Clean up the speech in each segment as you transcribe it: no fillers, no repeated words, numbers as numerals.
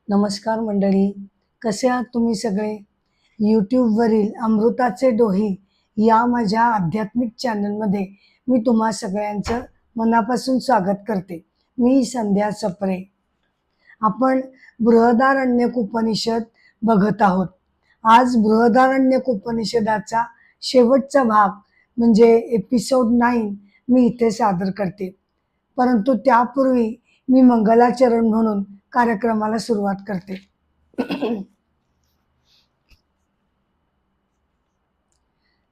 नमस्कार मंडळी, कसे आहात तुम्ही सगळे? यूट्यूबवरील अमृताचे डोही या माझ्या आध्यात्मिक चॅनलमध्ये मी तुम्हा सगळ्यांचं मनापासून स्वागत करते. मी संध्या सप्रे. आपण बृहदारण्यक उपनिषद बघत आहोत. आज बृहदारण्यक उपनिषदाचा शेवटचा भाग म्हणजे एपिसोड 9 मी इथे सादर करते. परंतु त्यापूर्वी मी मंगलाचरण म्हणून कार्यक्रमाला सुरुवात करते.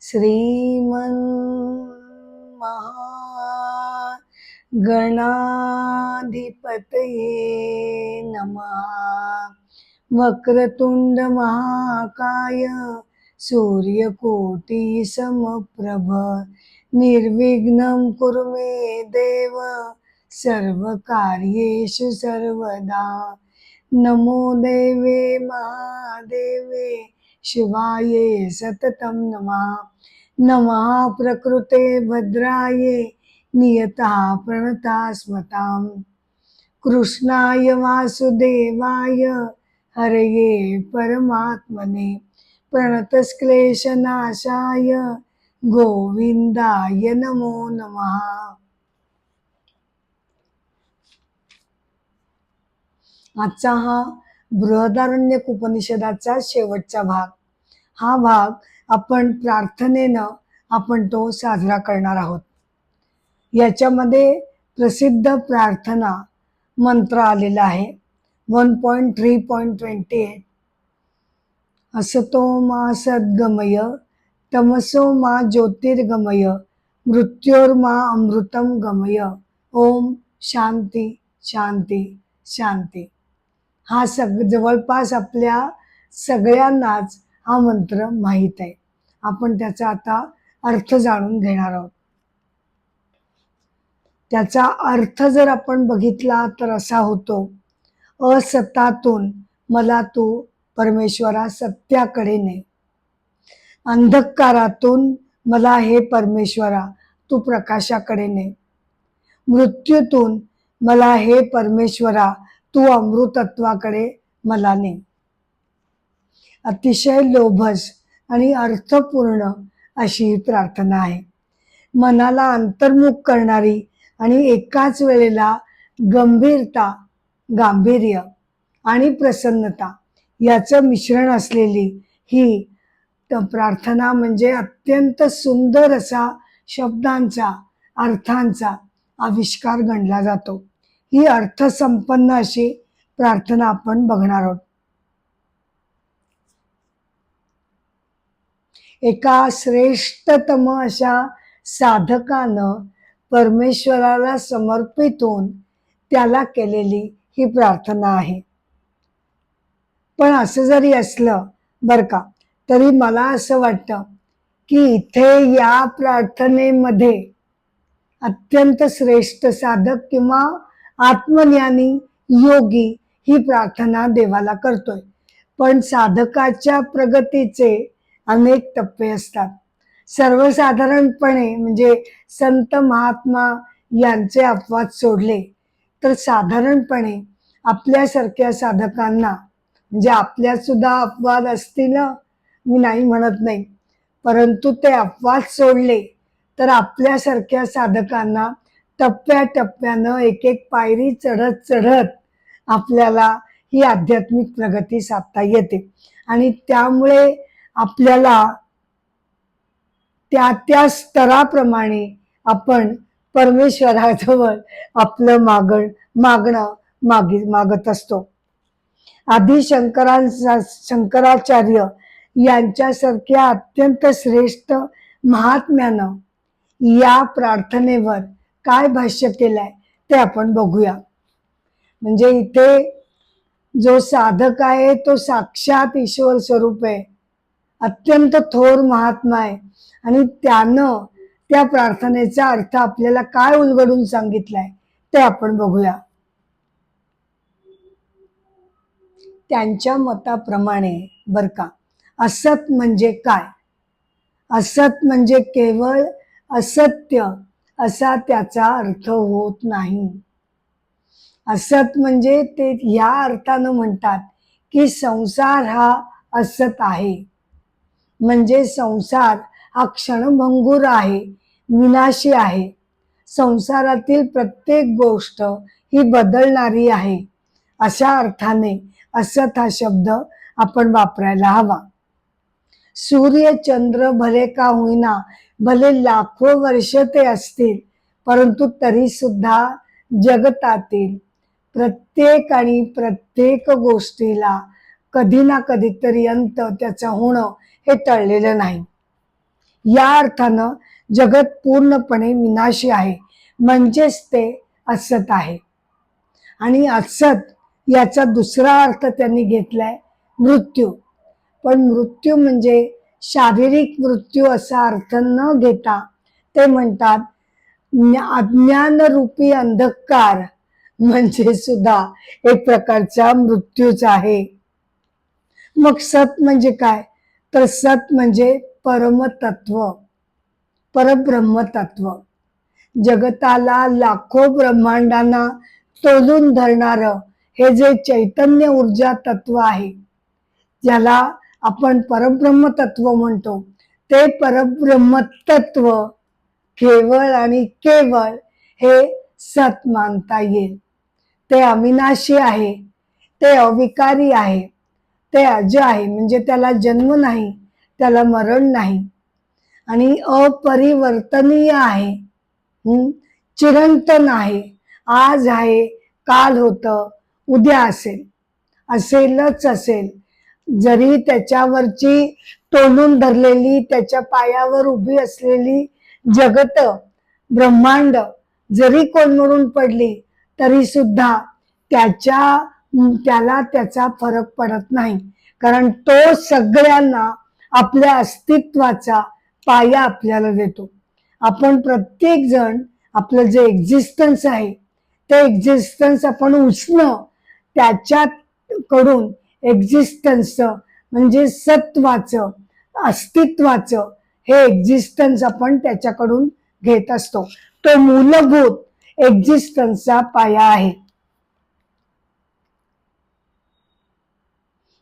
श्रीमन गणाधिपतये नमः. वक्रतुंड महाकाय सूर्यकोटि समप्रभ निर्विघ्नं कुरु मे देव सर्वकार्येषु सर्वदा. नमो देवे महादेवे शिवाये सततं नमः. नमः प्रकृते भद्राये नियतः प्रणतास्मताम्. कृष्णाय वासुदेवाय हरये परमात्मने प्रणतक्लेशनाशाय गोविंदाय नमो नमः. आजचा हा बृहदारण्यक उपनिषदाचा शेवटचा भाग. हा भाग आपण प्रार्थनेनं आपण तो साजरा करणार आहोत. याच्यामध्ये प्रसिद्ध प्रार्थना मंत्र आलेला आहे 1.3.28. असतो मा सद्गमय तमसो मा ज्योतिर्गमय मृत्योर्मा अमृतं गमय. ओम शांती शांती शांती. हा जवळपास आपल्या सगळ्यांनाच हा मंत्र माहीत आहे. आपण त्याचा आता अर्थ जाणून घेणार आहोत. त्याचा अर्थ जर आपण बघितला तर असा होतो, असतातून मला तू परमेश्वरा सत्याकडे ने. अंधकारातून मला हे परमेश्वरा तू प्रकाशाकडे ने. मृत्यूतून मला हे परमेश्वरा तू अमृतत्वाकडे मला ने. अतिशय लोभस आणि अर्थपूर्ण अशी ही प्रार्थना आहे. मनाला अंतर्मुख करणारी आणि एकाच वेळेला गंभीरता, गांभीर्य आणि प्रसन्नता याचं मिश्रण असलेली ही प्रार्थना म्हणजे अत्यंत सुंदर असा शब्दांचा, अर्थांचा आविष्कार गणला जातो. ही अर्थसंपन्न अशी प्रार्थना आपण बघणार आहोत. एका श्रेष्ठतम अशा साधकानं परमेश्वराला समर्पित होऊन त्याला केलेली ही प्रार्थना आहे. पण असं जरी असलं बर का, तरी मला असं वाटतं की इथे या प्रार्थनेमध्ये अत्यंत श्रेष्ठ साधक किंवा आत्मज्ञानी योगी ही प्रार्थना देवाला करतोय. पण साधकाच्या प्रगतीचे अनेक टप्पे असतात. सर्वसाधारणपणे म्हणजे संत महात्मा यांचे अपवाद सोडले तर साधारणपणे आपल्यासारख्या साधकांना, म्हणजे आपल्यात सुद्धा अपवाद असतील, मी नाही म्हणत नाही, परंतु ते अपवाद सोडले तर आपल्यासारख्या साधकांना टप्प्याटप्प्यानं एक एक पायरी चढत चढत आपल्याला ही आध्यात्मिक प्रगती साधता येते. आणि त्यामुळे आपल्याला त्या त्या स्तराप्रमाणे आपण परमेश्वराजवळ आपलं मागणं मागत असतो. आदि शंकराचार्य यांच्यासारख्या अत्यंत श्रेष्ठ महात्म्यानं या प्रार्थनेवर काय भाष्य केलंय ते आपण बघूया. म्हणजे इथे जो साधक आहे तो साक्षात ईश्वर स्वरूप आहे, अत्यंत थोर महात्मा आहे आणि त्यानं त्या प्रार्थनेचा अर्थ आपल्याला काय उलगडून सांगितलाय ते आपण बघूया. त्यांच्या मताप्रमाणे बर का, असत म्हणजे काय? असत म्हणजे केवळ असत्य असा त्याचा अर्थ होत नाही. असत म्हणजे ते या अर्थानं म्हणतात की संसार हा असत आहे, म्हणजे संसार हा क्षणभंगूर आहे, विनाशी आहे. संसारातील प्रत्येक गोष्ट ही बदलणारी आहे. अशा अर्थाने असत हा शब्द आपण वापरायला हवा. सूर्य चंद्र भले का होईना, भले लाखो वर्ष ते असतील, परंतु तरी सुद्धा जगतातील प्रत्येक गोष्टीला कधी ना कधीतरी अंत त्याचं होणं हे टळलेलं नाही. या अर्थानं जगत पूर्णपणे विनाशी आहे, म्हणजेच ते असत आहे. आणि असत याचा दुसरा अर्थ त्यांनी घेतलाय मृत्यू. पण मृत्यू म्हणजे शारीरिक मृत्यू असा अर्थ न घेता ते म्हणतात अज्ञानरूपी अंधकार म्हणजे सुद्धा एक प्रकारचा मृत्यूच आहे. मग सत म्हणजे काय? तर सत म्हणजे परमतत्व, परब्रह्म तत्व. जगताला लाखो ब्रह्मांडांना तोलून धरणार हे जे चैतन्य ऊर्जा तत्व आहे, ज्याला आपण परब्रह्म तत्व म्हणतो, ते परब्रह्म तत्व केवळ आणि केवळ हे सत मानता येईल. ते अविनाशी आहे, ते अविकारी आहे, ते अज आहे, म्हणजे त्याला जन्म नाही, त्याला मरण नाही, आणि अपरिवर्तनीय आहे. चिरंतन आहे. आज आहे, काल होतं, उद्या असेल, असेलच असेल. जरी त्याच्यावरची तोलून धरलेली, त्याच्या पायावर उभी असलेली जगत ब्रह्मांड जरी कोलमडून पडली तरी सुद्धा त्याला त्याचा फरक पडत नाही, कारण तो सगळ्यांना आपल्या अस्तित्वाचा पाया आपल्याला देतो. आपण प्रत्येक जण आपलं जे एक्झिस्टन्स आहे ते एक्झिस्टन्स आपण उचणं, त्याच्याकडून एक्झिस्टन्सचं म्हणजे सत्वाचं, अस्तित्वाचं हे एक्झिस्टन्स आपण त्याच्याकडून घेत असतो. तो मूलभूत एक्झिस्टन्सचा पाया आहे.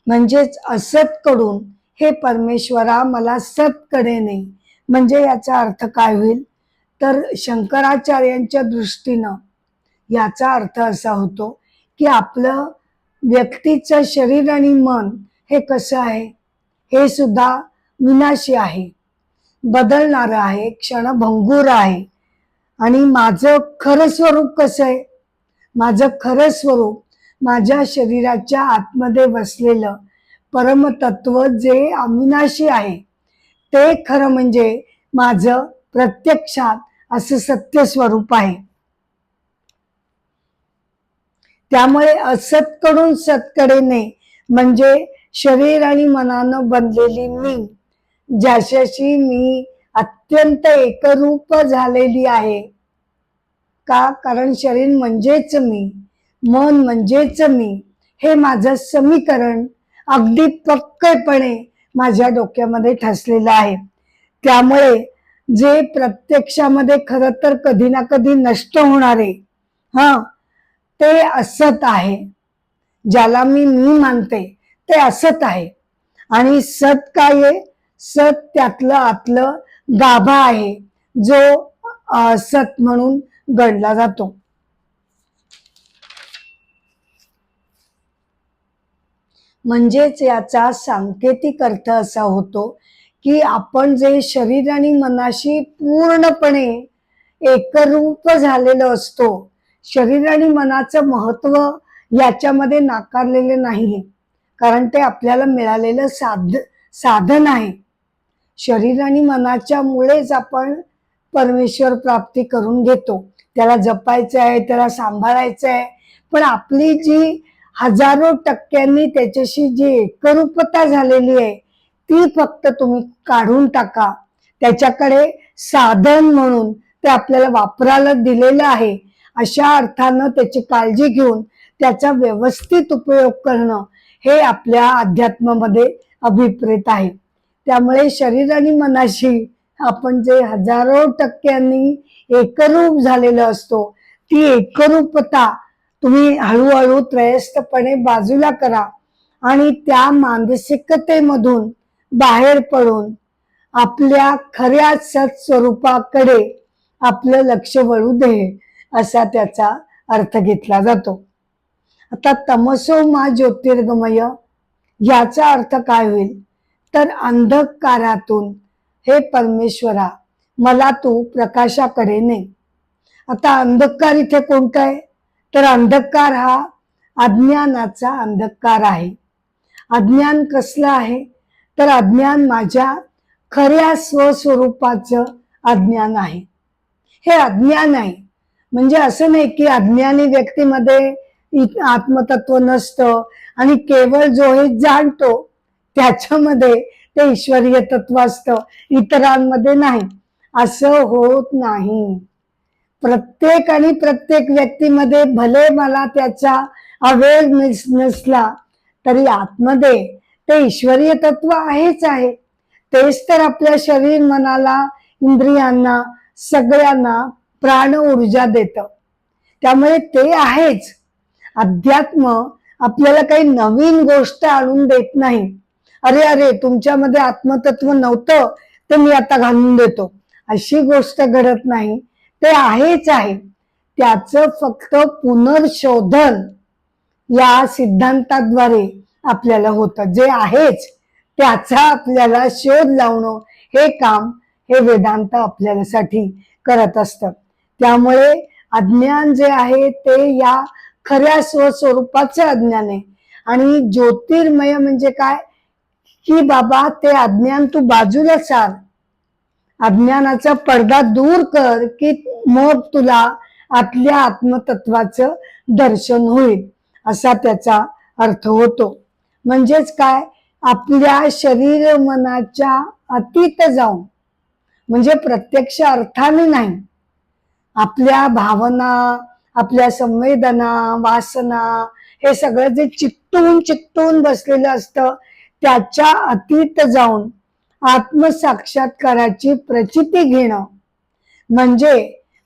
म्हणजेच असत कडून हे परमेश्वरा मला सतकडे नाही, म्हणजे याचा अर्थ काय होईल? तर शंकराचार्यांच्या दृष्टीनं याचा अर्थ असा होतो की आपलं व्यक्तीचं शरीर आणि मन हे कसं आहे? हे सुद्धा विनाशी आहे, बदलणारं आहे, क्षणभंगूर आहे. आणि माझं खरं स्वरूप कसं आहे? माझं खरं स्वरूप माझ्या शरीराच्या आतमध्ये बसलेलं परमतत्व जे अविनाशी आहे, ते खरं म्हणजे माझं प्रत्यक्षात असं सत्य स्वरूप आहे. त्यामुळे असतकडून सतकडे नाही, म्हणजे शरीर आणि मनानं बनलेली मी, ज्याच्याशी मी अत्यंत एकरूप झालेली आहे. का? कारण शरीर म्हणजेच मी, मन म्हणजेच मी, हे माझं समीकरण अगदी पक्केपणे माझ्या डोक्यामध्ये ठसलेलं आहे. त्यामुळे जे प्रत्यक्षामध्ये खरं तर कधी ना कधी नष्ट होणारे ते असत आहे, ज्याला मी मानते ते असत आहे. आणि सत काय आहे? सत त्यातलं आतलं गाभा आहे, जो सत म्हणून गणला जातो. म्हणजेच याचा सांकेतिक अर्थ असा होतो की आपण जे शरीर आणि मनाशी पूर्णपणे एकरूप झालेलो असतो, शरीर आणि मनाचं महत्व याच्यामध्ये नाकारलेले नाही, कारण ते आपल्याला मिळालेलं साधन आहे. शरीर आणि मनाच्या मुळेच आपण परमेश्वर प्राप्ती करून घेतो. त्याला जपायचं आहे, त्याला सांभाळायचं आहे. पण आपली जी हजारो टक्क्यांनी त्याच्याशी जी एकरूपता झालेली आहे, ती फक्त तुम्ही काढून टाका. त्याच्याकडे साधन म्हणून ते आपल्याला वापरायला दिलेलं आहे, अशा अर्थानं त्याची काळजी घेऊन त्याचा व्यवस्थित उपयोग करणं हे आपल्या अध्यात्मामध्ये अभिप्रेत आहे. त्यामुळे शरीर आणि मनाशी आपण जे हजारो टक्क्यांनी एकरूप झालेलो असतो, ती एकरूपता तुम्ही हळूहळू त्रयस्थपणे बाजूला करा आणि त्या मानसिकतेमधून बाहेर पडून आपल्या खऱ्या सत्स्वरूपाकडे आपलं लक्ष वळू दे, असा त्याचा अर्थ घेतला जातो. आता तमसो मा ज्योतिर्गमय याचा अर्थ काय होईल तर अंधकारातून हे परमेश्वरा मला तू प्रकाशाकडे ने. आता अंधकार इथे कोणता आहे तर अंधकार हा अज्ञानाचा अंधकार आहे. अज्ञान कसलं आहे तर अज्ञान माझ्या खऱ्या स्वस्वरूपाचं अज्ञान आहे. हे अज्ञान आहे म्हणजे असं नाही की अज्ञानी व्यक्तीमध्ये आत्मतत्व नसतं आणि केवळ जो हे जाणतो त्याच्यामध्ये ते ईश्वरीय तत्व असतं, इतरांमध्ये नाही. असं होत नाही. प्रत्येक आणि प्रत्येक व्यक्तीमध्ये भले मला त्याचा अवेअरनेस नसला तरी आतमध्ये ते ईश्वरीय तत्व आहेच आहे. तेच तर आपल्या शरीर मनाला इंद्रियांना सगळ्यांना प्राण ऊर्जा देतं. त्यामुळे ते आहेच. अध्यात्म आपल्याला काही नवीन गोष्ट आणून देत नाही. अरे अरे तुमच्यामध्ये आत्मतत्व नव्हतं ते मी आता घालून देतो, अशी गोष्ट घडत नाही. ते आहेच आहे. त्याचं फक्त पुनर्शोधन या सिद्धांताद्वारे आपल्याला होतं. जे आहेच त्याचा आपल्याला शोध लावणं हे काम हे वेदांत आपल्यासाठी करत असतं. त्यामुळे अज्ञान जे आहे ते या खऱ्या स्वस्वरूपाचं अज्ञान आहे. आणि ज्योतिर्मय म्हणजे काय की बाबा ते अज्ञान तू बाजूला सार, अज्ञानाचा पडदा दूर कर की मग तुला आतल्या आत्मतत्वाचं दर्शन होईल, असा त्याचा अर्थ होतो. म्हणजेच काय आपल्या शरीर मनाच्या अतीत जाऊन, म्हणजे प्रत्यक्ष अर्थाने नाही, आपल्या भावना आपल्या संवेदना वासना हे सगळं जे चिकटून बसलेलं असतं त्याच्या अतीत जाऊन आत्मसाक्षात्काराची प्रचिती घेणं म्हणजे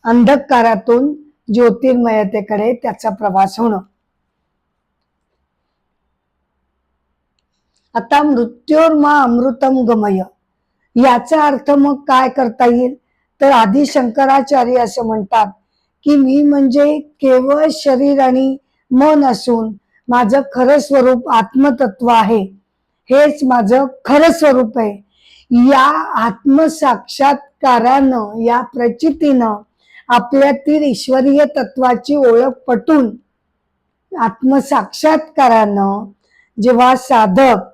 अंधकारातून ज्योतिर्मयतेकडे त्याचा प्रवास होणं. आता मृत्योर्मा अमृतम गमय याचा अर्थ मग काय करता येईल तर आदि शंकराचार्य असं म्हणतात की मी म्हणजे केवळ शरीर आणि मन असून माझं खरं स्वरूप आत्मतत्व आहे. हेच माझं खरं स्वरूप आहे. या आत्मसाक्षात्कारानं या प्रचितीनं आपल्यातील ईश्वरीय तत्वाची ओळख पटून आत्मसाक्षात्कारानं जेव्हा साधक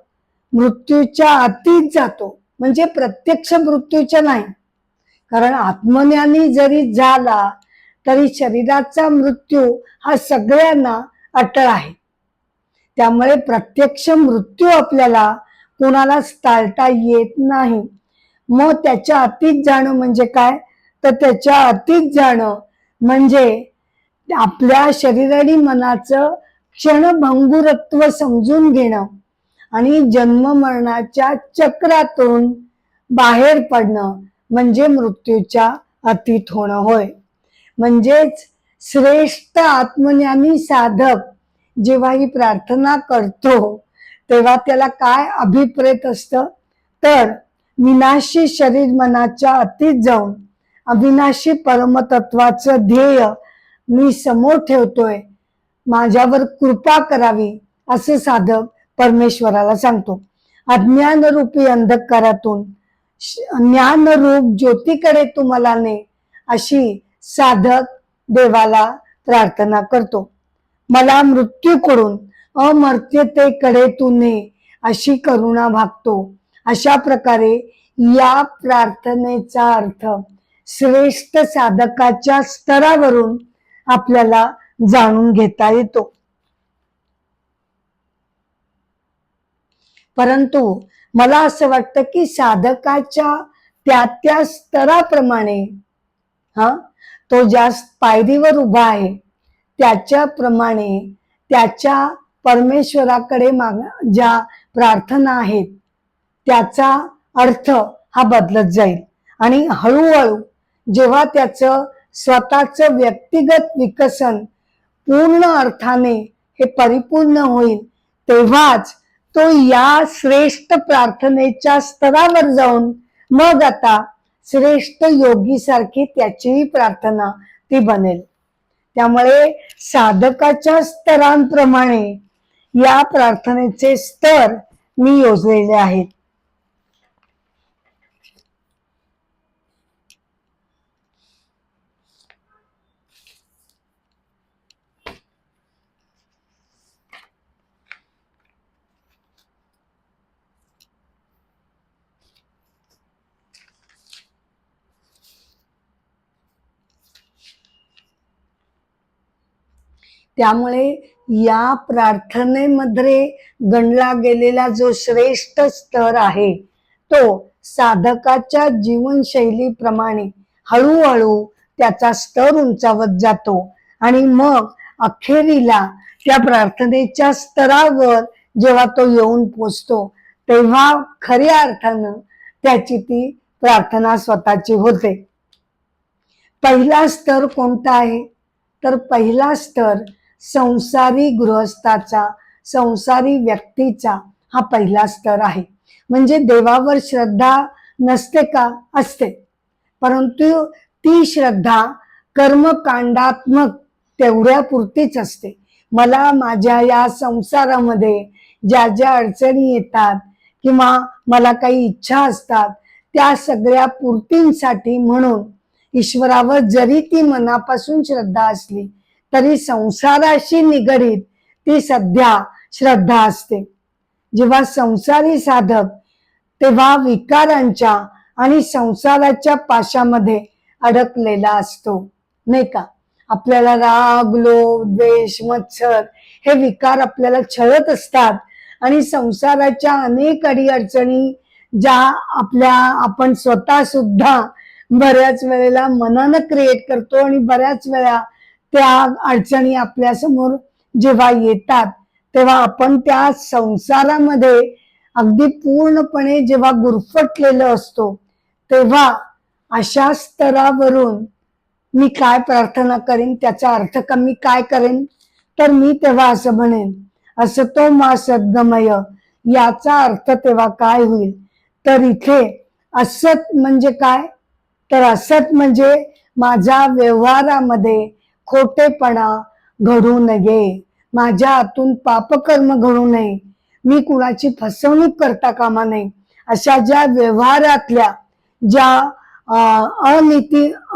मृत्यूच्या अतीत जातो, म्हणजे प्रत्यक्ष मृत्यूच्या नाही, कारण आत्मज्ञानी जरी झाला तरी शरीराचा मृत्यू हा सगळ्यांना अटळ आहे. त्यामुळे प्रत्यक्ष मृत्यू आपल्याला कोणालाच टाळता येत नाही. मग त्याच्या अतीत जाणं म्हणजे काय तर त्याच्या अतीत जाणं म्हणजे आपल्या शरीर आणि मनाचं क्षणभंगुरत्व समजून घेणं आणि जन्म मरणाच्या चक्रातून बाहेर पडणं म्हणजे मृत्यूच्या अतीत होणं होय. म्हणजेच श्रेष्ठ आत्मज्ञानी साधक जेव्हा ही प्रार्थना करतो तेव्हा त्याला काय अभिप्रेत असतं तर विनाशी शरीर मनाच्या अतीत जाऊन अविनाशी परमतत्वाचं ध्येय मी समोर ठेवतोय, माझ्यावर कृपा करावी असे साधक परमेश्वराला सांगतो. अज्ञानरूपी अंधकारातून ज्ञानरूप ज्योतीकडे तुम्हाला ने अशी साधक देवाला प्रार्थना करतो. मला मृत्यूकडून अमर्त्यतेकडे तू ने अशी करुणा भागतो. अशा प्रकारे या प्रार्थनेचा अर्थ श्रेष्ठ साधकाच्या स्तरावरून आपल्याला जाणून घेता येतो. परंतु मला असं वाटतं की साधकाच्या त्या स्तराप्रमाणे तो ज्या पायरीवर उभा आहे त्याच्याप्रमाणे त्याच्या परमेश्वराकडे ज्या प्रार्थना आहेत त्याचा अर्थ हा बदलत जाईल. आणि हळूहळू जेव्हा त्याचं स्वतःचं व्यक्तिगत विकसन पूर्ण अर्थाने हे परिपूर्ण होईल, तेव्हाच तो या श्रेष्ठ प्रार्थनेच्या स्तरावर जाऊन मग आता श्रेष्ठ योगी सारखी त्याचीही प्रार्थना ती बनेल. त्यामुळे साधकाच्या स्तरांप्रमाणे या प्रार्थनेचे स्तर मी योजलेले आहेत. त्यामुळे या प्रार्थनेमध्ये गणला गेलेला जो श्रेष्ठ स्तर आहे तो साधकाच्या जीवनशैलीप्रमाणे हळूहळू त्याचा स्तर उंचावत जातो आणि मग अखेरीला त्या प्रार्थनेच्या स्तरावर जेव्हा तो येऊन पोचतो तेव्हा खऱ्या अर्थानं त्याची ती प्रार्थना स्वतःची होते. पहिला स्तर कोणता आहे तर पहिला स्तर संसारी गृहस्थाचा, संसारी व्यक्तीचा हा पहिला स्तर आहे. म्हणजे देवावर श्रद्धा नसते का? असते, परंतु ती श्रद्धा कर्मकांडात्मक तेवढ्या पुरतीच असते. मला माझ्या या संसारामध्ये ज्या ज्या अडचणी येतात किंवा मला काही इच्छा असतात त्या सगळ्या पूर्तींसाठी म्हणून ईश्वरावर जरी ती मनापासून श्रद्धा असली तरी संसाराशी निगडीत ती सध्या श्रद्धा असते. जेव्हा संसारी साधक तेव्हा विकारांच्या आणि संसाराच्या पाशामध्ये अडकलेला असतो, नाही का? आपल्याला राग, लोभ, द्वेष, मत्सर हे विकार आपल्याला छळत असतात आणि संसाराच्या अनेक अडीअडचणी ज्या आपण स्वतः सुद्धा बऱ्याच वेळेला मनानं क्रिएट करतो आणि बऱ्याच वेळा त्या अडचणी आपल्या समोर जेव्हा येतात तेव्हा आपण त्या संसारामध्ये अगदी पूर्णपणे जेव्हा गुरफटलेलो असतो तेव्हा अशा स्तरावरून मी काय प्रार्थना करेन, त्याचा अर्थ मी काय करेन तर मी तेव्हा असं म्हणेन असतो मा सद्गमय. याचा अर्थ तेव्हा काय होईल तर इथे असत म्हणजे काय तर असत म्हणजे माझ्या व्यवहारामध्ये खोटेपणा घडू नये, माझ्या हातून पापकर्म घडू नये, मी कुणाची फसवणूक करता कामा नये. अशा ज्या व्यवहारातल्या ज्या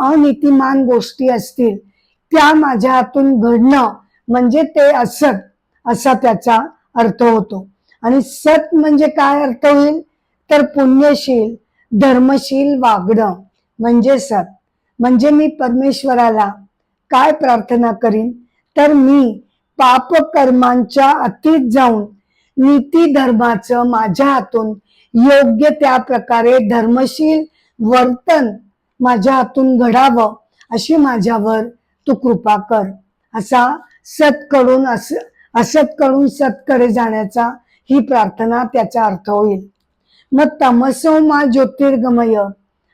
अनितिमान गोष्टी असतील त्या माझ्या हातून घडणं म्हणजे ते असत असा त्याचा अर्थ होतो. आणि सत म्हणजे काय अर्थ होईल तर पुण्यशील धर्मशील वागणं म्हणजे सत. म्हणजे मी परमेश्वराला काय प्रार्थना करीन तर मी पाप कर्मांच्या अतीत जाऊन नीती धर्माचं माझ्या हातून योग्य त्या प्रकारे धर्मशील वर्तन माझ्या हातून घडावं अशी माझ्यावर तू कृपा कर. असा असतकडून सतकडे जाण्याचा ही प्रार्थना त्याचा अर्थ होईल. मग तमसो मा ज्योतिर्गमय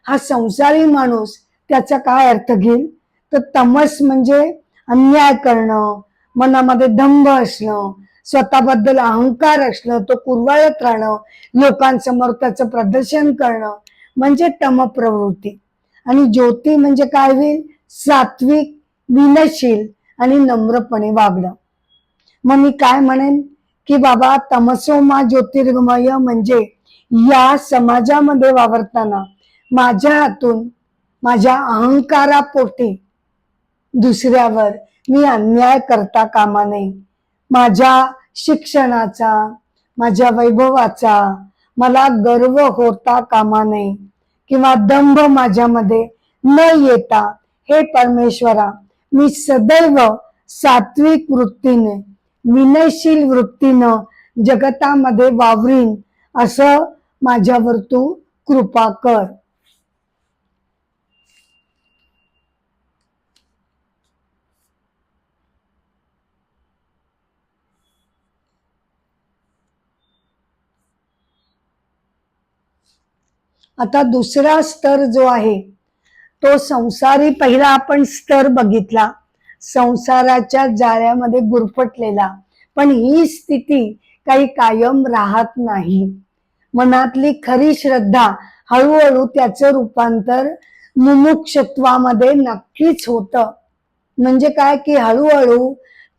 हा संसारी माणूस त्याचा काय अर्थ घेईल तर तमस म्हणजे अन्याय करणं, मनामध्ये दंभ असणं, स्वतःबद्दल अहंकार असणं, तो कुरवाळत राहणं, लोकांसमोर त्याचं प्रदर्शन करणं म्हणजे तम प्रवृत्ती. आणि ज्योती म्हणजे काय होईल सात्विक, विनयशील आणि नम्रपणे वागणं. मग मी काय म्हणेन की बाबा तमसो मा ज्योतिर्गमय म्हणजे या समाजामध्ये वावरताना माझ्या हातून माझ्या अहंकारापोटी दुसऱ्यावर मी अन्याय करता कामा नये. माझ्या शिक्षणाचा, माझ्या वैभवाचा मला गर्व होता कामा नये किंवा दंभ माझ्यामध्ये न येता हे परमेश्वरा मी सदैव सात्विक वृत्तीने, विनयशील वृत्तीनं जगतामध्ये वावरीन असं माझ्यावर तू कृपा कर. आता दुसरा स्तर जो आहे तो संसारी पहिला आपण स्तर बघितला संसाराच्या जाळ्यामध्ये गुरफटलेला. पण ही स्थिती काही कायम राहत नाही. मनातली खरी श्रद्धा हळूहळू त्याचं रूपांतर मुमुक्षत्वामध्ये नक्कीच होतं. म्हणजे काय की हळूहळू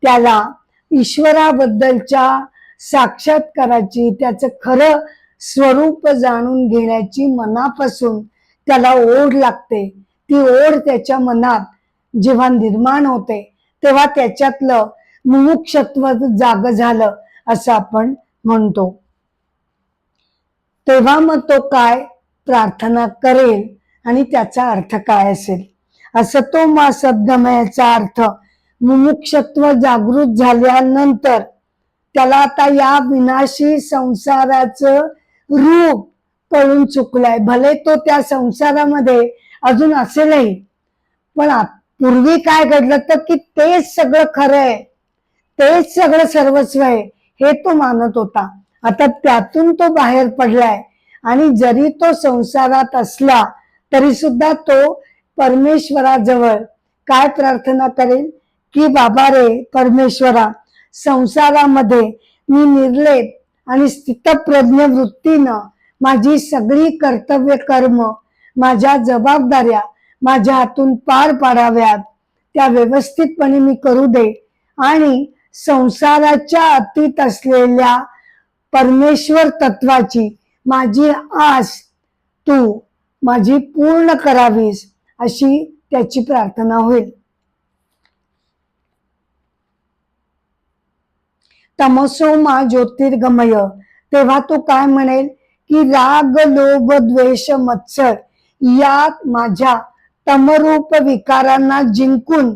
त्याला ईश्वराबद्दलच्या साक्षात्काराची, त्याचं खरं स्वरूप जाणून घेण्याची मनापासून त्याला ओढ लागते. ती ओढ त्याच्या मनात जेव्हा निर्माण होते तेव्हा त्याच्यातलं मुमुक्षत्व जाग झालं असं आपण म्हणतो. तेव्हा मग तो काय प्रार्थना करेल आणि त्याचा अर्थ काय असेल. असतो मा सद्गमयाचा अर्थ मुमुक्षत्व जागृत झाल्यानंतर त्याला आता या विनाशी संसाराचं रूप कळून चुकलाय. भले तो त्या संसारामध्ये अजून असेलही, पण पूर्वी काय घडलं तर की तेच सगळं खरं आहे, तेच सगळं सर्वस्व आहे हे तो मानत होता. आता त्यातून तो बाहेर पडलाय आणि जरी तो संसारात असला तरी सुद्धा तो परमेश्वराजवळ काय प्रार्थना करेल की बाबा रे परमेश्वरा, संसारामध्ये मी निर्लेप आणि स्थितप्रज्ञ वृत्तीनं माझी सगळी कर्तव्य कर्म, माझ्या जबाबदाऱ्या माझ्या हातून पार पाडाव्यात. त्या व्यवस्थितपणे मी करू दे आणि संसाराच्या अतीत असलेल्या परमेश्वर तत्वाची माझी आस तू माझी पूर्ण करावीस अशी त्याची प्रार्थना होईल. तमसो मा ज्योतिर्गमय, तेव्हा तो काय म्हणेल की राग लोभ द्वेष मत्सर यात माझ्या तमरूप विकारांना जिंकून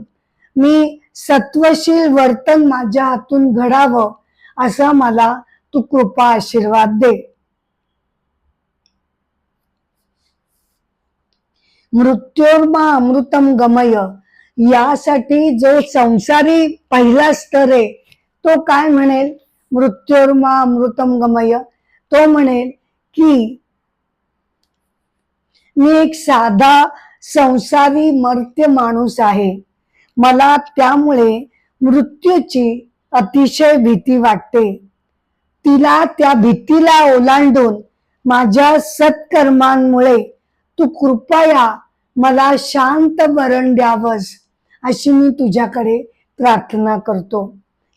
मी सत्वशील वर्तन माझ्या हातून घडावं असा मला तू कृपा आशीर्वाद दे. मृत्योर्मा अमृतम गमय, यासाठी जो संसारी पहिला स्तर आहे तो काय म्हणेल मृत्योर्मा अमृतम गमय, तो म्हणेल की मी एक साधा संसारी मर्त्य माणूस आहे, मला त्यामुळे मृत्यूची अतिशय भीती वाटते. त्या भीतीला ओलांडून माझ्या सत्कर्मांमुळे तू कृपया मला शांत मरण द्यावस अशी मी तुझ्याकडे प्रार्थना करतो.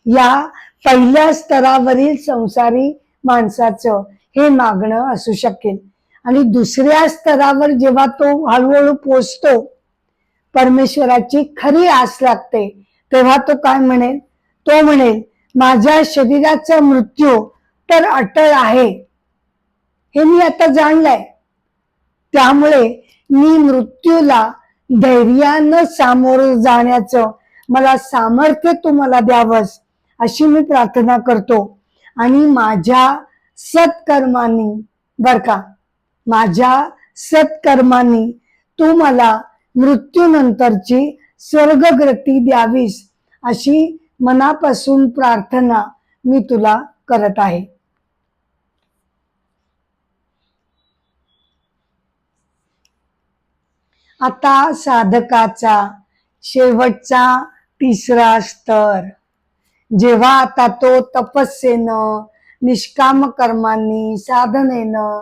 या पहिल्या स्तरावरील संसारी माणसाचं हे मागणं असू शकेल. आणि दुसऱ्या स्तरावर जेव्हा तो हळूहळू पोचतो, परमेश्वराची खरी आस लागते, तेव्हा तो काय म्हणेल, तो म्हणेल माझ्या शरीराचा मृत्यू तर अटळ आहे हे मी आता जाणलंय, त्यामुळे मी मृत्यूला धैर्यानं सामोरं जाण्याचं मला सामर्थ्य तू मला द्यावस अशी मी प्रार्थना करतो. आणि माझ्या सत्कर्मांनी बर का, माझ्या सत्कर्मांनी तू मला मृत्यूनंतरची स्वर्गगती द्यावीस अशी मनापासून प्रार्थना मी तुला करत आहे. आता साधकाचा शेवटचा तिसरा स्तर, जेव्हा आता तो तपस्येनं निष्काम कर्मांनी साधनेनं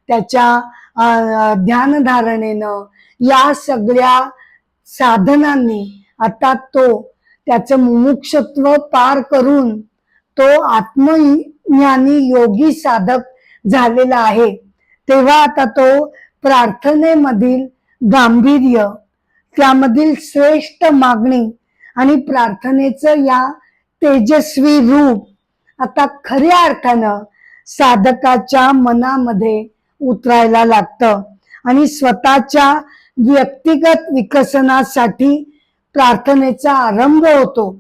त्याच्या ध्यानधारणेनं या सगळ्या साधनांनी आता तो त्याचं मुमुक्षत्व पार करून तो आत्मज्ञानी योगी साधक झालेला आहे, तेव्हा आता तो प्रार्थनेमधील गांभीर्य, त्यामधील श्रेष्ठ मागणी आणि प्रार्थनेचं या तेजस्वी रूप आता खऱ्या अर्थानं साधकाच्या मनामध्ये उतरायला लागतं आणि स्वतःच्या व्यक्तिगत विकसनासाठी प्रार्थनेचा आरंभ होतो,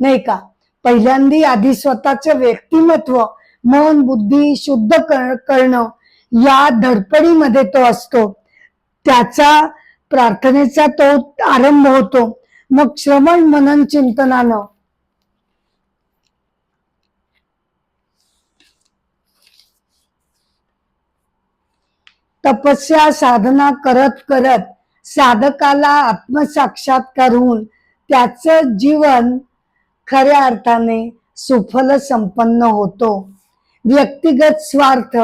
नाही का. पहिल्यांदी आधी स्वतःचं व्यक्तिमत्व मन बुद्धी शुद्ध करणं या धडपडीमध्ये तो असतो, त्याचा प्रार्थनेचा तो आरंभ होतो. मग श्रवण मनन चिंतनानं तपस्या साधना करत करत साधकाला आत्मसाक्षात्कार होऊन त्याचं जीवन खऱ्या अर्थाने सुफल संपन्न होतो. व्यक्तिगत स्वार्थ,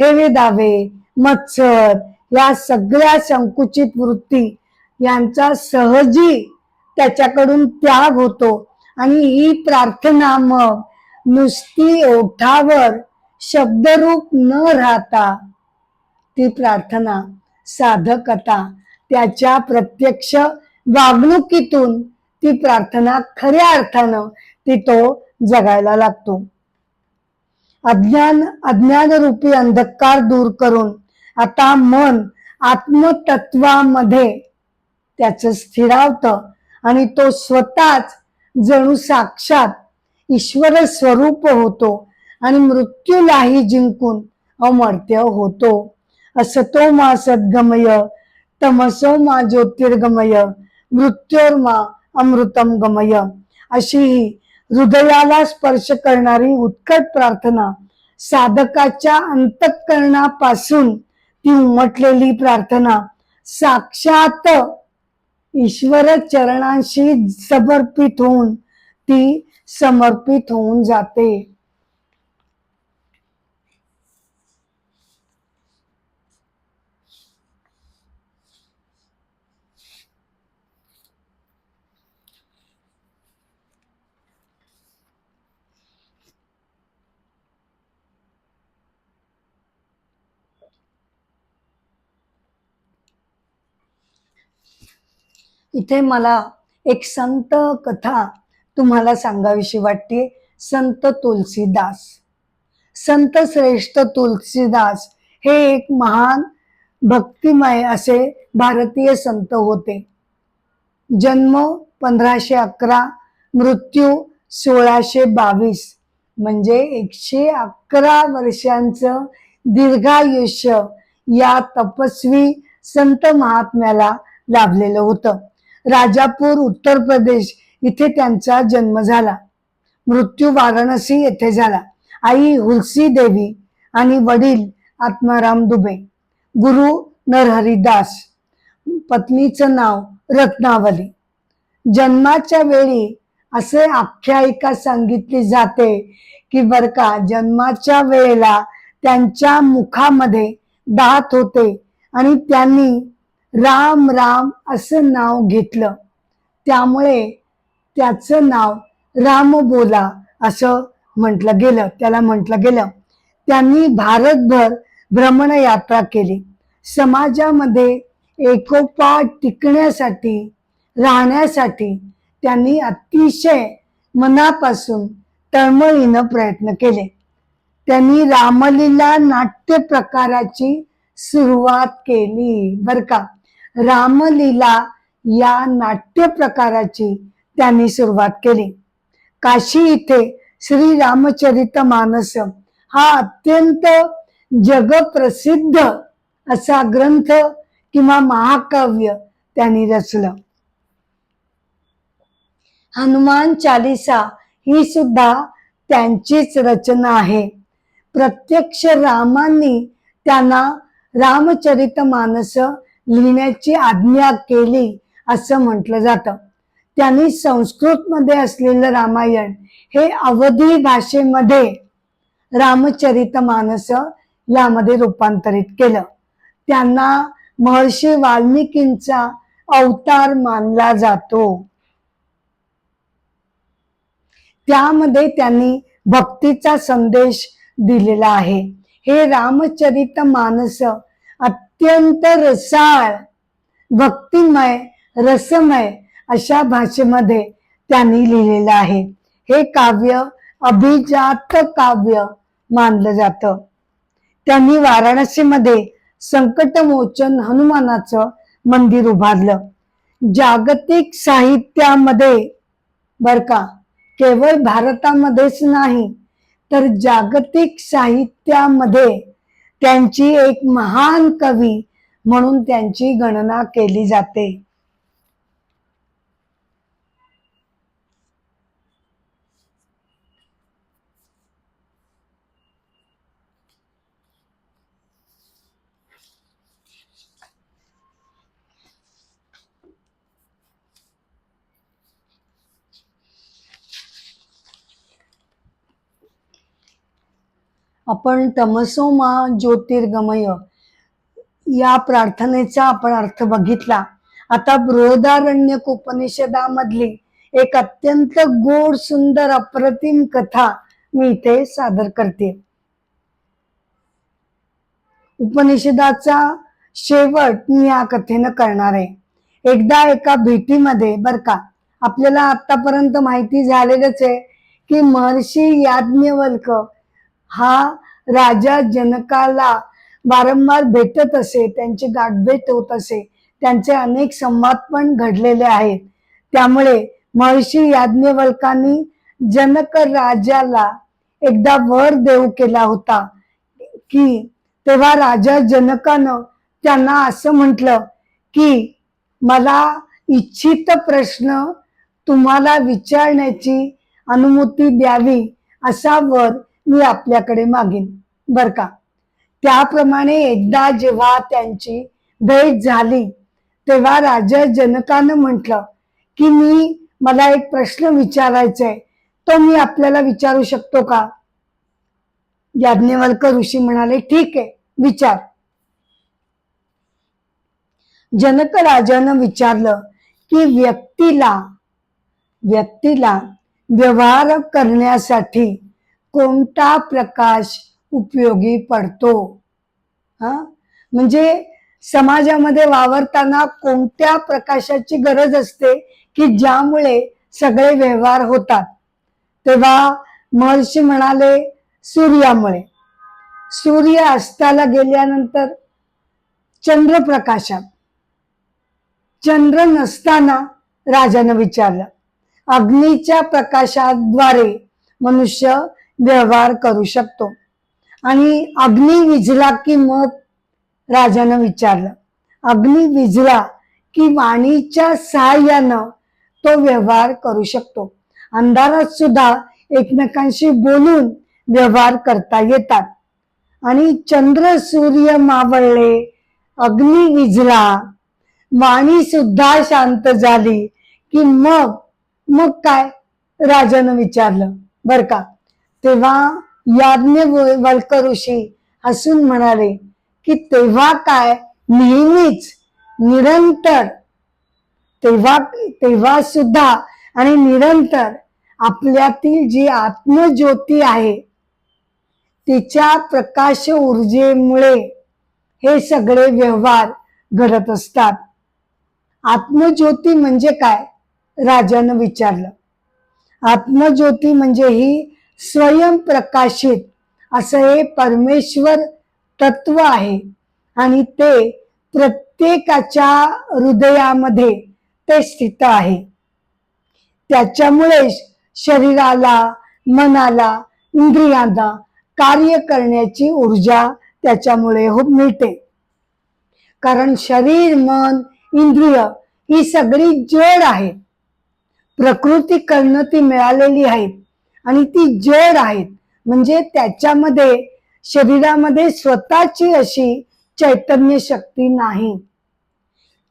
हेवे दावे, मत्सर या सगळ्या संकुचित वृत्ती यांचा सहजी त्याच्याकडून त्याग होतो आणि ही प्रार्थना मग नुसती ओठावर शब्दरूप न राहता ती प्रार्थना साधकता त्याच्या प्रत्यक्ष वागणुकीतून ती प्रार्थना खऱ्या अर्थानं ती तो जगायला लागतो. अज्ञानरूपी अंधकार दूर करून आता मन आत्मतत्वामध्ये त्याचं स्थिरावतं आणि तो स्वतःच जणू साक्षात ईश्वर स्वरूप होतो आणि मृत्यूलाही जिंकून अमर्त्य होतो. असतो मा सद्गमय तमसो मा ज्योतिर्गमय मृत्योर्मा अमृतम गमय अशी ही हृदयाला स्पर्श करणारी उत्कट प्रार्थना साधकाच्या अंतःकरणापासून ती उमटलेली प्रार्थना साक्षात ईश्वर चरणांशी समर्पित होऊन ती समर्पित होऊन जाते. इथे मला एक संत कथा तुम्हाला सांगावीशी वाटते. संत तुलसीदास. संत श्रेष्ठ तुलसीदास हे एक महान भक्तिमय असे भारतीय संत होते. जन्म 1511, मृत्यू 1622, म्हणजे 111 वर्षांचं दीर्घायुष्य या तपस्वी संत महात्म्याला लाभलेलं होतं. राजापूर उत्तर प्रदेश इथे त्यांचा जन्म झाला. मृत्यू वाराणसी येथे झाला. आई हुलसी देवी आणि वडील आत्माराम दुबे. गुरु नरहरिदास. पत्नीचं नाव रत्नावली. जन्माच्या वेळी असे आख्यायिका सांगितली जाते की बर का जन्माच्या वेळेला त्यांच्या मुखामध्ये दात होते आणि त्यांनी राम राम असं नाव घेतलं, त्यामुळे त्याचं नाव रामबोला असं म्हटलं गेलं, त्याला म्हटलं गेलं. त्यांनी भारतभर भ्रमणयात्रा केली. समाजामध्ये एकोपा टिकण्यासाठी राहण्यासाठी त्यांनी अतिशय मनापासून तळमळीनं प्रयत्न केले. त्यांनी रामलीला नाट्य प्रकाराची सुरुवात केली. बर का, रामलीला या नाट्य प्रकाराची त्यांनी सुरुवात केली. काशी इथे श्री रामचरित मानस हा अत्यंत जगप्रसिद्ध असा ग्रंथ किंवा महाकाव्य त्यांनी रचलं. हनुमान चालीसा ही सुद्धा त्यांचीच रचना आहे. प्रत्यक्ष रामांनी त्यांना रामचरित मानस लिहिण्याची आज्ञा केली असं म्हटलं जातं. त्यांनी संस्कृत मध्ये असलेलं रामायण हे अवधी भाषेमध्ये रामचरित मानस यामध्ये रूपांतरित केलं. त्यांना महर्षी वाल्मिकींचा अवतार मानला जातो. त्यामध्ये त्यांनी भक्तीचा संदेश दिलेला आहे. हे रामचरित मानस अत्यंत रसाळ, भक्तिमय, रसमय अशा भाषेमध्ये त्यांनी लिहिलेलं आहे. हे काव्य अभिजात काव्य मानलं जातं. त्यांनी वाराणसीमध्ये संकटमोचन हनुमानाचं मंदिर उभारलं. जागतिक साहित्यामध्ये बर का, केवळ भारतामध्येच नाही तर जागतिक साहित्यामध्ये त्यांची एक महान कवी म्हणून त्यांची गणना केली जाते. आपण तमसो मा ज्योतिर्गमय या प्रार्थनेचा आपण अर्थ बघितला. आता बृहदारण्यक उपनिषदामधली एक अत्यंत गोड सुंदर अप्रतिम कथा मी इथे सादर करते. उपनिषदाचा शेवट मी या कथेनं करणार आहे. एकदा एका भेटीमध्ये बर का, आपल्याला आतापर्यंत माहिती झालेलंच आहे की महर्षी याज्ञवल्क हा राजा जनकाला वारंवार भेटत असे, त्यांची गाठभेट होत असे, त्यांचे अनेक संवाद पण घडलेले आहेत. त्यामुळे महर्षी याज्ञवल्कांनी जनक राजाला एकदा वर देऊ केला होता की तेव्हा राजा जनकानं त्यांना असं म्हटलं की मला इच्छित प्रश्न तुम्हाला विचारण्याची अनुमती द्यावी, असा वर मी आपल्याकडे मागेन बर का. त्याप्रमाणे एकदा जेव्हा त्यांची भेट झाली तेव्हा राजा जनकानं म्हटलं की मला एक प्रश्न विचारायचा आहे, तो मी आपल्याला विचारू शकतो का? याज्ञवल्क ऋषी म्हणाले, ठीक आहे, विचार. जनक राजानं विचारलं की व्यक्तीला व्यवहार करण्यासाठी कोणता प्रकाश उपयोगी पडतो? म्हणजे समाजामध्ये वावरताना कोणत्या प्रकाशाची गरज असते की ज्यामुळे सगळे व्यवहार होतात? तेव्हा महर्षी म्हणाले, सूर्यामुळे. सूर्य अस्ताला गेल्यानंतर चंद्रप्रकाशात. चंद्र नसताना राजानं विचारलं, अग्नीच्या प्रकाशाद्वारे मनुष्य व्यवहार करू शकतो. आणि अग्नी विझला की मग राजानं विचारलं, अग्नी विझला की वाणीच्या सहाय्यानं तो व्यवहार करू शकतो. अंधारात सुद्धा एकमेकांशी बोलून व्यवहार करता येतात. आणि चंद्र सूर्य मावळले, अग्नी विझला, वाणी सुद्धा शांत झाली की मग काय? राजानं विचारलं बर का. तेव्हा याज्ञवल्क ऋषी हसून म्हणाले की तेव्हा काय, नेहमीच, निरंतर, तेव्हा सुद्धा आणि निरंतर आपल्यातील जी आत्मज्योती आहे तिच्या प्रकाश ऊर्जेमुळे हे सगळे व्यवहार घडत असतात. आत्मज्योती म्हणजे काय? राजानं विचारलं. आत्मज्योती म्हणजे ही स्वयंप्रकाशित असं हे परमेश्वर तत्व आहे आणि ते प्रत्येकाच्या हृदयामध्ये ते स्थित आहे. त्याच्यामुळे शरीराला, मनाला, इंद्रियांना कार्य करण्याची ऊर्जा त्याच्यामुळे मिळते. कारण शरीर, मन, इंद्रिय ही सगळी जड आहेत. प्रकृती करणं ती मिळालेली आहेत आणि ती जड आहेत. म्हणजे त्याच्यामध्ये शरीरामध्ये स्वतःची अशी चैतन्य शक्ती नाही.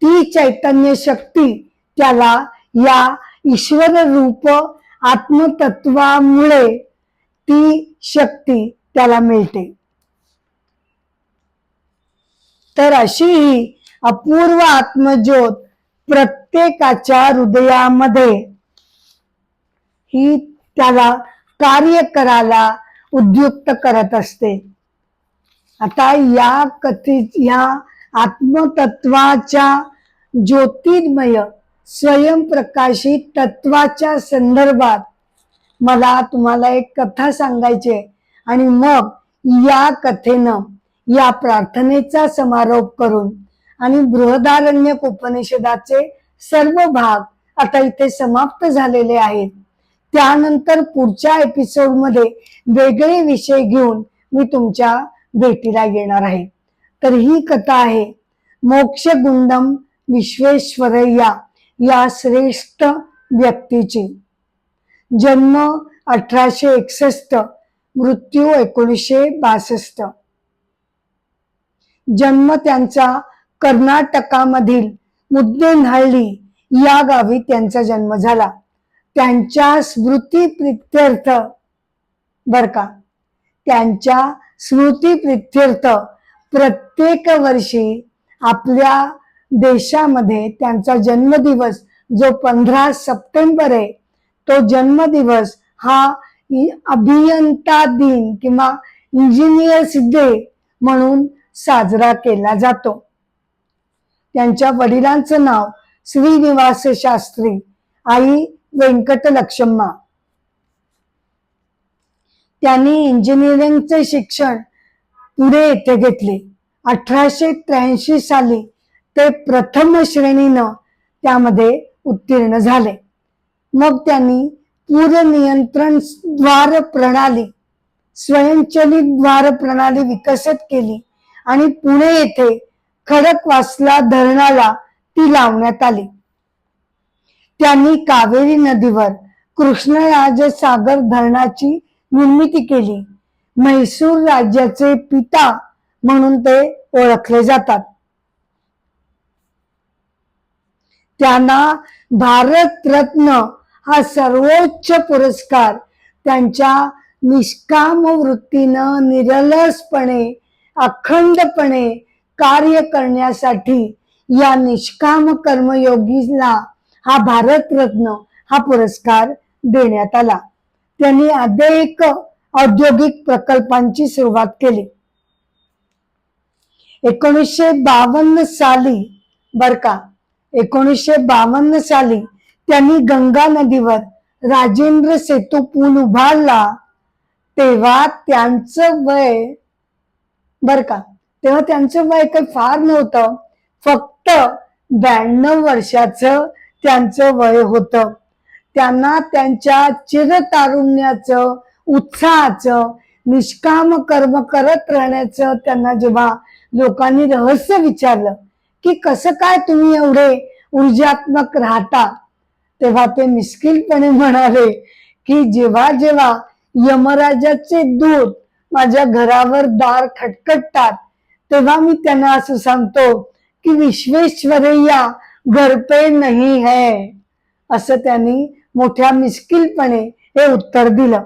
ती चैतन्य शक्ती त्याला या ईश्वर रूप आत्मतत्वामुळे ती शक्ती त्याला मिळते. तर अशी ही अपूर्व आत्मज्योत प्रत्येकाच्या हृदयामध्ये ही त्याला कार्य करायला उद्युक्त करत असते. आता या आत्मतत्वाच्या ज्योतिर्मय स्वयंप्रकाशित तत्वाच्या संदर्भात मला तुम्हाला एक कथा सांगायची आहे आणि मग या कथेनं या प्रार्थनेचा समारोप करून आणि बृहदारण्यक उपनिषदाचे सर्व भाग आता इथे समाप्त झालेले आहेत. त्यानंतर पुढच्या एपिसोडमध्ये वेगळे विषय घेऊन मी तुमच्या भेटीला येणार आहे. तर ही कथा आहे मोक्षगुंडम विश्वेश्वरय्या या श्रेष्ठ व्यक्तीची. जन्म 1861, मृत्यू 1962. जन्म त्यांचा कर्नाटकामधील मुद्देनहळ्ळी या गावी त्यांचा जन्म झाला. त्यांच्या स्मृती प्रित्यर्थ बर का, त्यांच्या स्मृती प्रित्यर्थ प्रत्येक वर्षी आपल्या देशामध्ये त्यांचा जन्मदिवस जो 15 सप्टेंबर आहे तो जन्मदिवस हा अभियंता दिन किंवा इंजिनियर्स डे म्हणून साजरा केला जातो. त्यांच्या वडिलांचं नाव श्रीनिवास शास्त्री, आई व्यंकटलक्ष्मा. त्यांनी इंजिनिअरिंगचे शिक्षण पुणे येथे घेतले. 1883 साली ते प्रथम श्रेणीनं त्यामध्ये उत्तीर्ण झाले. मग त्यांनी पूरनियंत्रण द्वार प्रणाली, स्वयंचलित द्वार प्रणाली विकसित केली आणि पुणे येथे खडकवासला धरणाला ती लावण्यात आली. त्यांनी कावेरी नदीवर कृष्णराज सागर धरणाची निर्मिती केली. म्हैसूर राज्याचे पिता म्हणून ते ओळखले जातात. त्यांना भारतरत्न हा सर्वोच्च पुरस्कार त्यांच्या निष्काम वृत्तीनं निरलसपणे अखंडपणे कार्य करण्यासाठी या निष्काम कर्मयोगीला हा भारतरत्न हा पुरस्कार देण्यात आला. त्यांनी अनेक औद्योगिक प्रकल्पांची सुरुवात केली. 1952 साली बर का 1952 साली त्यांनी गंगा नदीवर राजेंद्र सेतू पूल उभारला. तेव्हा त्यांचं वय बर का तेव्हा त्यांचं वय काही फार नव्हतं, फक्त 92 वर्षाचं त्यांचं वय होतं. त्यांना त्यांच्या चिरतारुण्याचं उत्साहाचं निष्काम कर्म करत राहण्याचं त्यांना जेव्हा लोकांनी रहस्य विचारलं की कसं काय तुम्ही एवढे ऊर्जात्मक राहता, तेव्हा ते मिश्किलपणे म्हणाले की जेव्हा जेव्हा यमराजाचे दूत माझ्या घरावर दार खटखटतात तेव्हा मी त्यांना असं सांगतो की विश्वेश्वरय्या घर पे नहीं है, असं त्यांनी मोठ्या मिश्किलपणे हे उत्तर दिलं.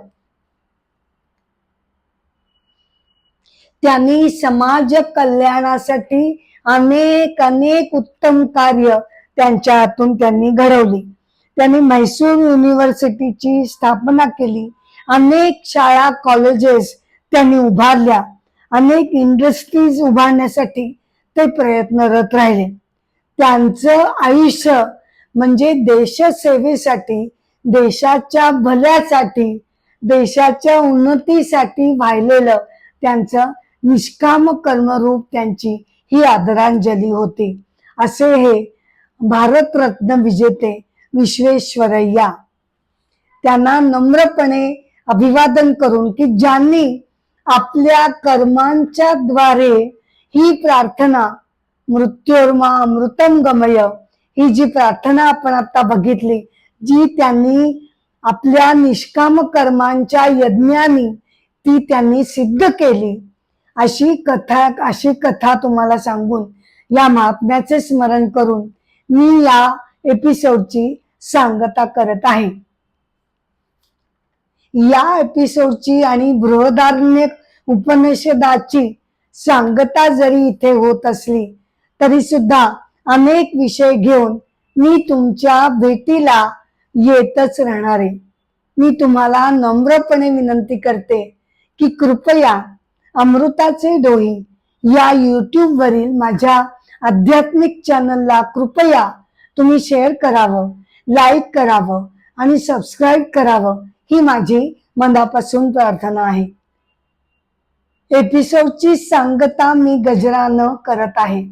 त्यांनी समाज कल्याणासाठी अनेक अनेक उत्तम कार्य त्यांच्या हातून त्यांनी घडवली. त्यांनी म्हैसूर युनिव्हर्सिटीची स्थापना केली. अनेक शाळा कॉलेजेस त्यांनी उभारल्या. अनेक इंडस्ट्रीज उभारण्यासाठी ते प्रयत्नरत राहिले. त्यांचं आयुष्य म्हणजे देशसेवेसाठी, देशाच्या भल्यासाठी, देशाच्या उन्नतीसाठी वाहिलेलं त्यांचं निष्काम कर्मरूप त्यांची ही आदरांजली होती. असे हे भारतरत्न विजेते विश्वेश्वरय्या. त्यांना नम्रपणे अभिवादन करून की ज्यांनी आपल्या कर्मांच्या द्वारे ही प्रार्थना मृत्योर्मा अमृतम गमय ही जी प्रार्थना आपण आता बघितली, जी त्यांनी आपल्या निष्काम कर्मांच्या यज्ञाने ती त्यांनी सिद्ध केली, अशी कथा तुम्हाला सांगून या महात्म्याचे स्मरण करून मी या एपिसोडची सांगता करत आहे. या एपिसोडची आणि बृहदारण्यक उपनिषदाची सांगता जरी इथे होत असली तरी सुद्धा अनेक विषय घेऊन मी तुमच्या भेटीला येतच राहणार आहे. मी तुम्हाला नम्रपणे विनंती करते की कृपया अमृताचे डोही या YouTube वरील माझ्या आध्यात्मिक चॅनलला कृपया तुम्ही शेअर करावं, लाईक करावं आणि सबस्क्राईब करावं ही माझी मनापासून प्रार्थना आहे. एपिसोडची सांगता मी गजरानं करत आहे.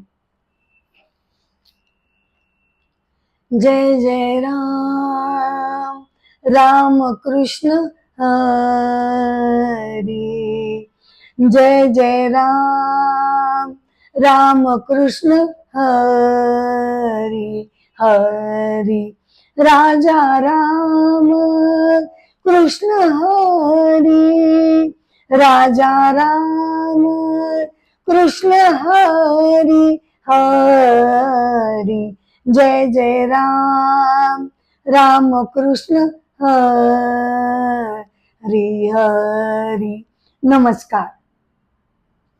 जय जय राम राम कृष्ण हरी, जय जय राम राम कृष्ण हरी हरी, राजा राम कृष्ण हरी, राजा राम कृष्ण हरी हरी, जय जय राम राम कृष्ण हरी हरी. नमस्कार.